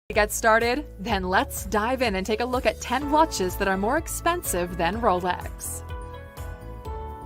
To get started? Then let's dive in and take a look at 10 watches that are more expensive than Rolex.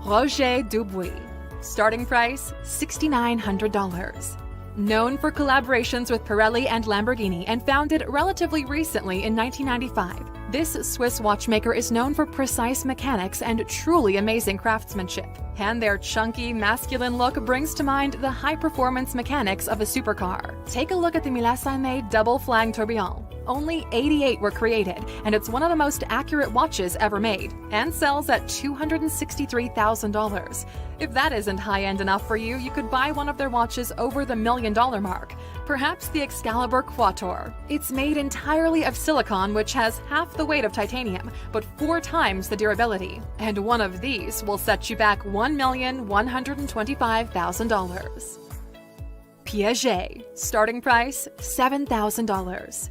Roger Dubuis. Starting price $6,900. Known for collaborations with Pirelli and Lamborghini and founded relatively recently in 1995, this Swiss watchmaker is known for precise mechanics and truly amazing craftsmanship. And their chunky, masculine look brings to mind the high-performance mechanics of a supercar. Take a look at the Millasime Double Flang Tourbillon. Only 88 were created, and it's one of the most accurate watches ever made, and sells at $263,000. If that isn't high-end enough for you, you could buy one of their watches over the $1 million mark. Perhaps the Excalibur Quator. It's made entirely of silicon, which has half the weight of titanium, but 4 times the durability. And one of these will set you back $1,125,000. Piaget. Starting price $7,000.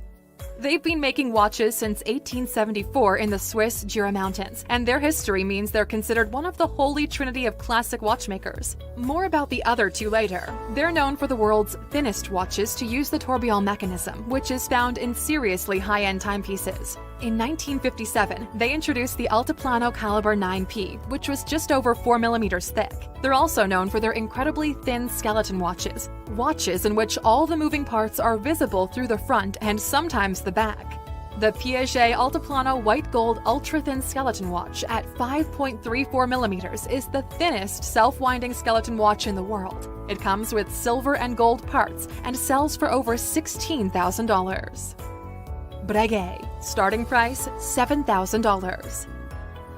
They've been making watches since 1874 in the Swiss Jura Mountains, and their history means they're considered one of the holy trinity of classic watchmakers. More about the other two later. They're known for the world's thinnest watches to use the tourbillon mechanism, which is found in seriously high-end timepieces. In 1957, they introduced the Altiplano Caliber 9P, which was just over 4 millimeters thick. They're also known for their incredibly thin skeleton watches in which all the moving parts are visible through the front and sometimes the back. The Piaget Altiplano White Gold Ultra-Thin Skeleton Watch at 5.34 millimeters is the thinnest self-winding skeleton watch in the world. It comes with silver and gold parts and sells for over $16,000. Breguet. Starting price $7,000.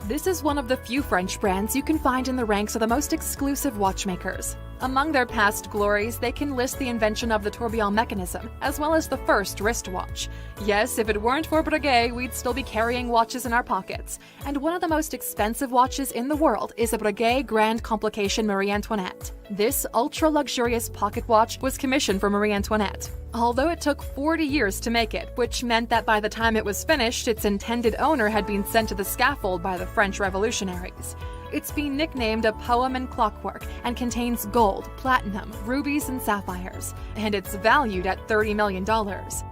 This is one of the few French brands you can find in the ranks of the most exclusive watchmakers. Among their past glories, they can list the invention of the tourbillon mechanism, as well as the first wristwatch. Yes, if it weren't for Breguet, we'd still be carrying watches in our pockets. And one of the most expensive watches in the world is a Breguet Grand Complication Marie Antoinette. This ultra-luxurious pocket watch was commissioned for Marie Antoinette, although it took 40 years to make it, which meant that by the time it was finished, its intended owner had been sent to the scaffold by the French revolutionaries. It's been nicknamed a poem in clockwork and contains gold, platinum, rubies, and sapphires, and it's valued at $30 million.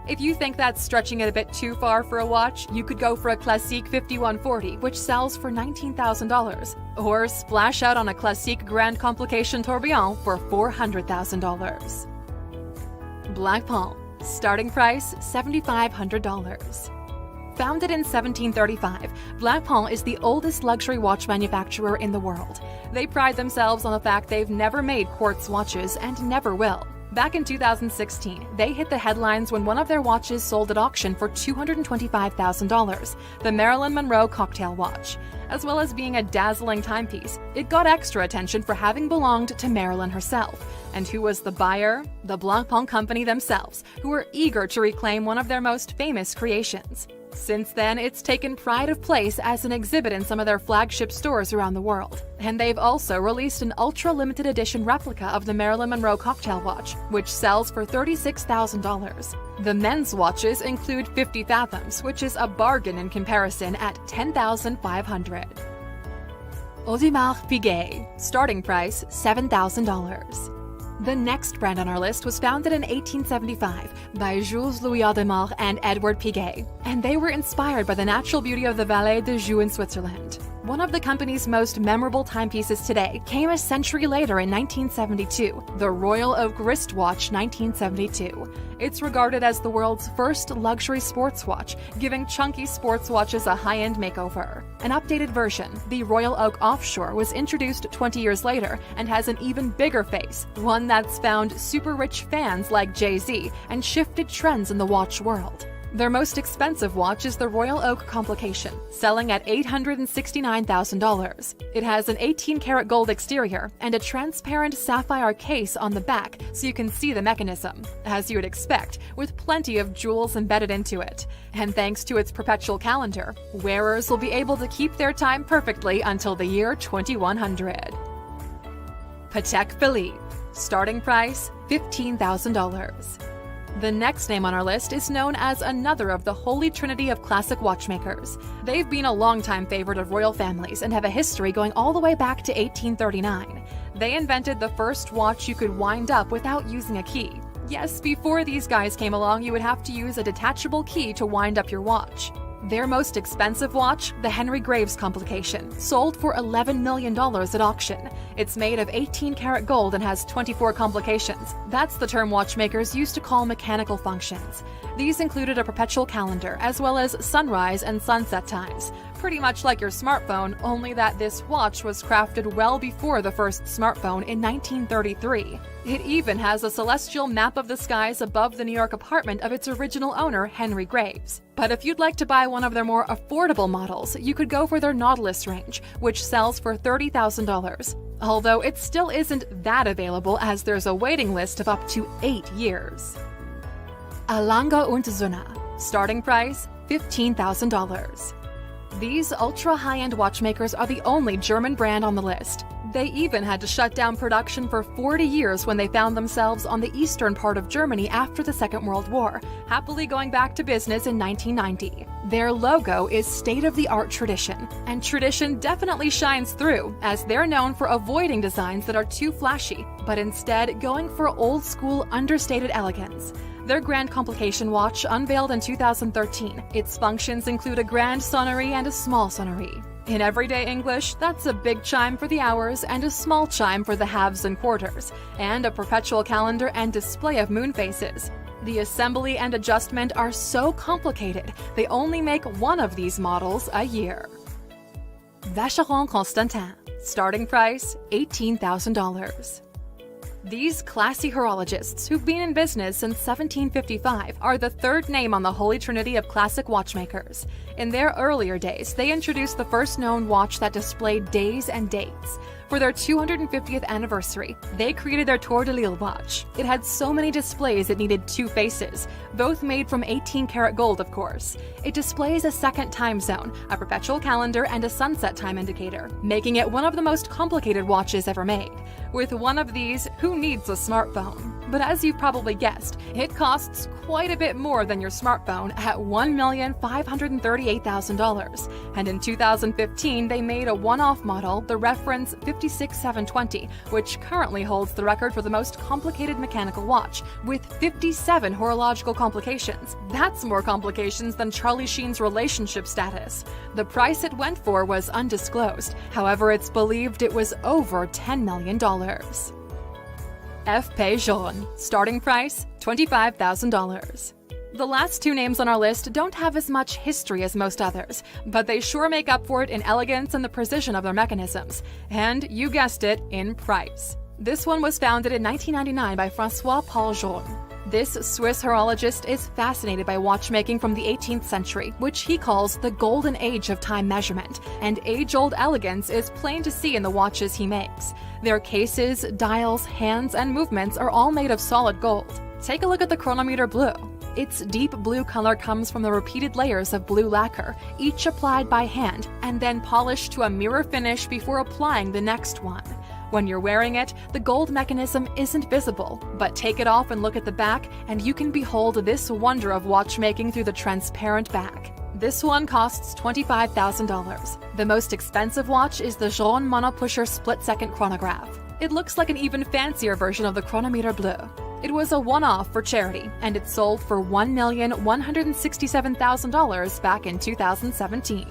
If you think that's stretching it a bit too far for a watch, you could go for a Classique 5140, which sells for $19,000, or splash out on a Classique Grand Complication Tourbillon for $400,000. Blancpain. Starting price $7,500. Founded in 1735, Blancpain is the oldest luxury watch manufacturer in the world. They pride themselves on the fact they've never made quartz watches and never will. Back in 2016, they hit the headlines when one of their watches sold at auction for $225,000, the Marilyn Monroe cocktail watch. As well as being a dazzling timepiece, it got extra attention for having belonged to Marilyn herself. And who was the buyer? The Blancpain Company themselves, who were eager to reclaim one of their most famous creations. Since then, it's taken pride of place as an exhibit in some of their flagship stores around the world. And they've also released an ultra-limited edition replica of the Marilyn Monroe cocktail watch, which sells for $36,000. The men's watches include 50 fathoms, which is a bargain in comparison at $10,500. Audemars Piguet. Starting price $7,000. The next brand on our list was founded in 1875 by Jules Louis Audemars and Edward Piguet, and they were inspired by the natural beauty of the Vallée de Joux in Switzerland. One of the company's most memorable timepieces today came a century later in 1972, the Royal Oak Wristwatch 1972. It's regarded as the world's first luxury sports watch, giving chunky sports watches a high-end makeover. An updated version, the Royal Oak Offshore, was introduced 20 years later and has an even bigger face, one that's found super rich fans like Jay-Z and shifted trends in the watch world. Their most expensive watch is the Royal Oak Complication, selling at $869,000. It has an 18-karat gold exterior and a transparent sapphire case on the back so you can see the mechanism, as you would expect, with plenty of jewels embedded into it. And thanks to its perpetual calendar, wearers will be able to keep their time perfectly until the year 2100. Patek Philippe. Starting price $15,000. The next name on our list is known as another of the holy trinity of classic watchmakers. They've been a longtime favorite of royal families and have a history going all the way back to 1839. They invented the first watch you could wind up without using a key. Yes, before these guys came along, you would have to use a detachable key to wind up your watch. Their most expensive watch, the Henry Graves Complication, sold for $11 million at auction. It's made of 18-karat gold and has 24 complications. That's the term watchmakers used to call mechanical functions. These included a perpetual calendar, as well as sunrise and sunset times. Pretty much like your smartphone, only that this watch was crafted well before the first smartphone in 1933. It even has a celestial map of the skies above the New York apartment of its original owner, Henry Graves. But if you'd like to buy one of their more affordable models, you could go for their Nautilus range, which sells for $30,000. Although it still isn't that available, as there's a waiting list of up to 8 years. A. Lange und Söhne. Starting price, $15,000. These ultra-high-end watchmakers are the only German brand on the list. They even had to shut down production for 40 years when they found themselves on the eastern part of Germany after the Second World War, happily going back to business in 1990. Their logo is state-of-the-art tradition, and tradition definitely shines through, as they're known for avoiding designs that are too flashy, but instead going for old-school, understated elegance. Their Grand Complication watch unveiled in 2013. Its functions include a grand sonnerie and a small sonnerie. In everyday English, that's a big chime for the hours and a small chime for the halves and quarters, and a perpetual calendar and display of moon phases. The assembly and adjustment are so complicated, they only make one of these models a year. Vacheron Constantin. Starting price, $18,000. These classy horologists, who've been in business since 1755, are the third name on the holy trinity of classic watchmakers. In their earlier days, they introduced the first known watch that displayed days and dates. For their 250th anniversary, they created their Tour de Lille watch. It had so many displays it needed 2 faces, both made from 18-karat gold, of course. It displays a second time zone, a perpetual calendar, and a sunset time indicator, making it one of the most complicated watches ever made. With one of these, who needs a smartphone? But as you've probably guessed, it costs quite a bit more than your smartphone at $1,538,000. And in 2015, they made a one-off model, the Reference 56720, which currently holds the record for the most complicated mechanical watch, with 57 horological complications. That's more complications than Charlie Sheen's relationship status. The price it went for was undisclosed. However, it's believed it was over $10 million. F.P. Journe. Starting price, $25,000. The last 2 names on our list don't have as much history as most others, but they sure make up for it in elegance and the precision of their mechanisms. And, you guessed it, in price. This one was founded in 1999 by François-Paul Journe. This Swiss horologist is fascinated by watchmaking from the 18th century, which he calls the golden age of time measurement, and age-old elegance is plain to see in the watches he makes. Their cases, dials, hands, and movements are all made of solid gold. Take a look at the Chronometer Bleu. Its deep blue color comes from the repeated layers of blue lacquer, each applied by hand, and then polished to a mirror finish before applying the next one. When you're wearing it, the gold mechanism isn't visible, but take it off and look at the back, and you can behold this wonder of watchmaking through the transparent back. This one costs $25,000. The most expensive watch is the Journe Monopusher split-second chronograph. It looks like an even fancier version of the Chronometer Bleu. It was a one-off for charity, and it sold for $1,167,000 back in 2017.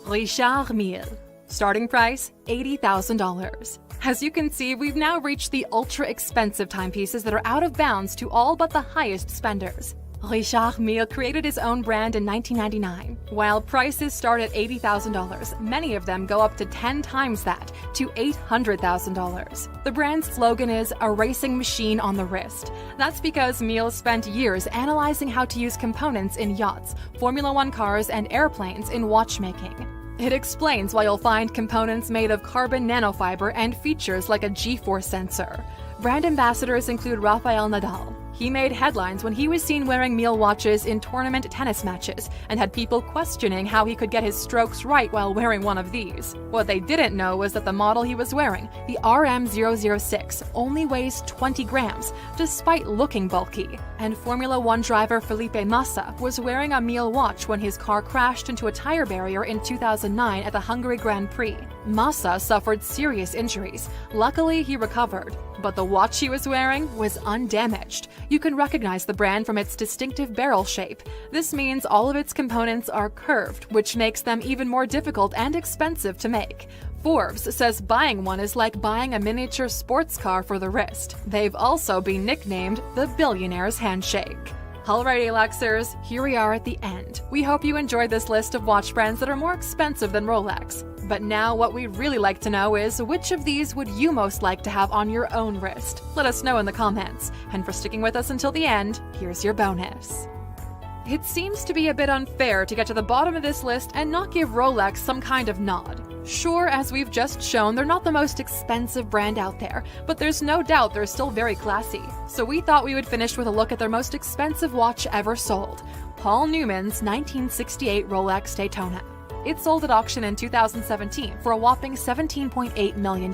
Richard Mille. Starting price, $80,000. As you can see, we've now reached the ultra-expensive timepieces that are out of bounds to all but the highest spenders. Richard Mille created his own brand in 1999. While prices start at $80,000, many of them go up to 10 times that, to $800,000. The brand's slogan is "a racing machine on the wrist." That's because Mille spent years analyzing how to use components in yachts, Formula One cars, and airplanes in watchmaking. It explains why you'll find components made of carbon nanofiber and features like a G-force sensor. Brand ambassadors include Rafael Nadal. He made headlines when he was seen wearing Mille watches in tournament tennis matches and had people questioning how he could get his strokes right while wearing one of these. What they didn't know was that the model he was wearing, the RM006, only weighs 20 grams, despite looking bulky. And Formula One driver Felipe Massa was wearing a Mille watch when his car crashed into a tire barrier in 2009 at the Hungary Grand Prix. Massa suffered serious injuries. Luckily, he recovered. but the watch he was wearing was undamaged. You can recognize the brand from its distinctive barrel shape. This means all of its components are curved, which makes them even more difficult and expensive to make. Forbes says buying one is like buying a miniature sports car for the wrist. They've also been nicknamed the billionaire's handshake. Alrighty, Luxers, here we are at the end. We hope you enjoyed this list of watch brands that are more expensive than Rolex. But now what we'd really like to know is which of these would you most like to have on your own wrist? Let us know in the comments. And for sticking with us until the end, here's your bonus. It seems to be a bit unfair to get to the bottom of this list and not give Rolex some kind of nod. Sure, as we've just shown, they're not the most expensive brand out there, but there's no doubt they're still very classy. So we thought we would finish with a look at their most expensive watch ever sold, Paul Newman's 1968 Rolex Daytona. It sold at auction in 2017 for a whopping $17.8 million.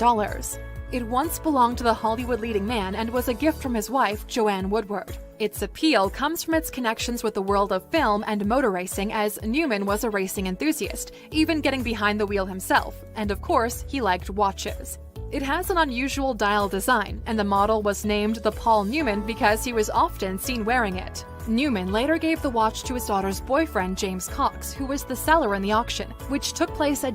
It once belonged to the Hollywood leading man and was a gift from his wife, Joanne Woodward. Its appeal comes from its connections with the world of film and motor racing, as Newman was a racing enthusiast, even getting behind the wheel himself, and of course, he liked watches. It has an unusual dial design, and the model was named the Paul Newman because he was often seen wearing it. Newman later gave the watch to his daughter's boyfriend, James Cox, who was the seller in the auction, which took place at